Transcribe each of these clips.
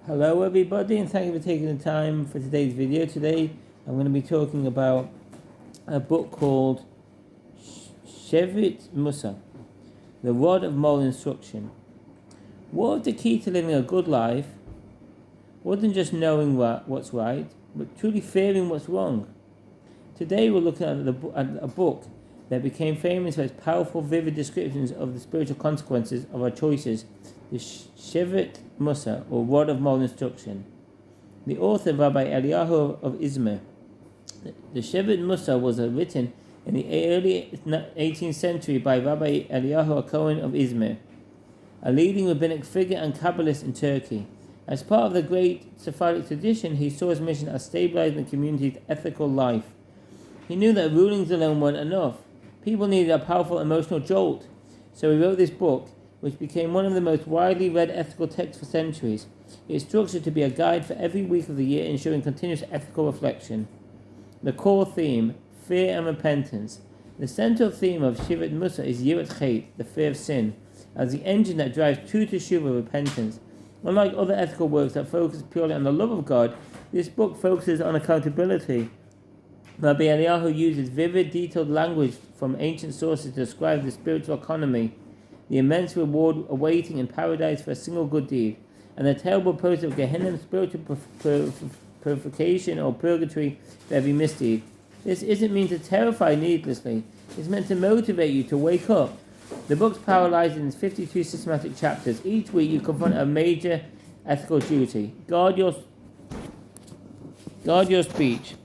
Hello everybody, and thank you for taking the time for today's video. Today I'm going to be talking about a book called Shevet Mussar, The Rod of Moral Instruction. What if the key to living a good life wasn't just knowing what's right, but truly fearing what's wrong? Today we're looking at a book that became famous for its powerful, vivid descriptions of the spiritual consequences of our choices, the Shevet Mussar, or Rod of Moral Instruction. The author, Rabbi Eliyahu of Izmir. The Shevet Mussar was written in the early 18th century by Rabbi Eliyahu Cohen of Izmir, a leading rabbinic figure and Kabbalist in Turkey. As part of the great Sephardic tradition, he saw his mission as stabilizing the community's ethical life. He knew that rulings alone weren't enough. People needed a powerful emotional jolt. So he wrote this book, which became one of the most widely read ethical texts for centuries. It is structured to be a guide for every week of the year, ensuring continuous ethical reflection. The core theme, fear and repentance. The central theme of Shevet Mussar is Yirat Chet, the fear of sin, as the engine that drives true teshuva, repentance. Unlike other ethical works that focus purely on the love of God, this book focuses on accountability. Rabbi Eliyahu uses vivid, detailed language from ancient sources to describe the spiritual economy, the immense reward awaiting in paradise for a single good deed, and the terrible process of Gehenna, spiritual purification or purgatory for every misdeed. This isn't meant to terrify needlessly. It's meant to motivate you to wake up. The book's parallelized in 52 systematic chapters. Each week you confront a major ethical duty. Guard your speech.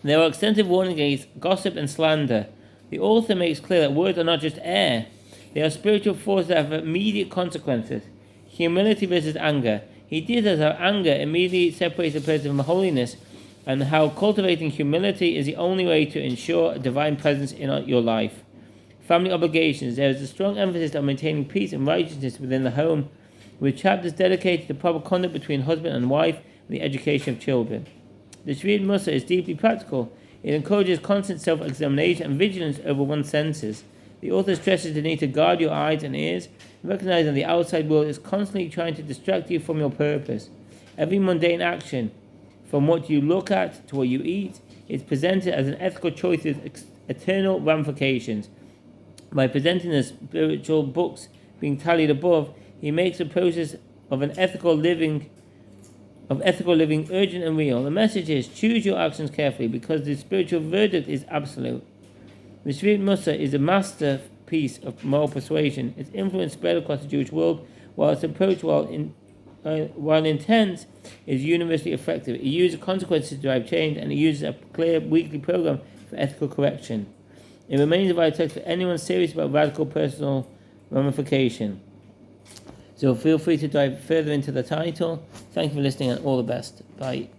There are extensive warnings against gossip and slander. The author makes clear that words are not just air. They are spiritual forces that have immediate consequences. Humility versus anger. He details how anger immediately separates a person from holiness, and how cultivating humility is the only way to ensure a divine presence in your life. Family obligations. There is a strong emphasis on maintaining peace and righteousness within the home, with chapters dedicated to proper conduct between husband and wife and the education of children. The Shevet Mussar is deeply practical. It encourages constant self-examination and vigilance over one's senses. The author stresses the need to guard your eyes and ears, recognizing the outside world is constantly trying to distract you from your purpose. Every mundane action, from what you look at to what you eat, is presented as an ethical choice with eternal ramifications. By presenting the spiritual books being tallied above, he makes the process of ethical living urgent and real. The message is, choose your actions carefully, because the spiritual verdict is absolute. The Shevet Mussar is a masterpiece of moral persuasion. Its influence spread across the Jewish world, while its approach, while intense, is universally effective. It uses consequences to drive change, and it uses a clear weekly program for ethical correction. It remains a vital text for anyone serious about radical personal ramification. So feel free to dive further into the title. Thank you for listening, and all the best. Bye.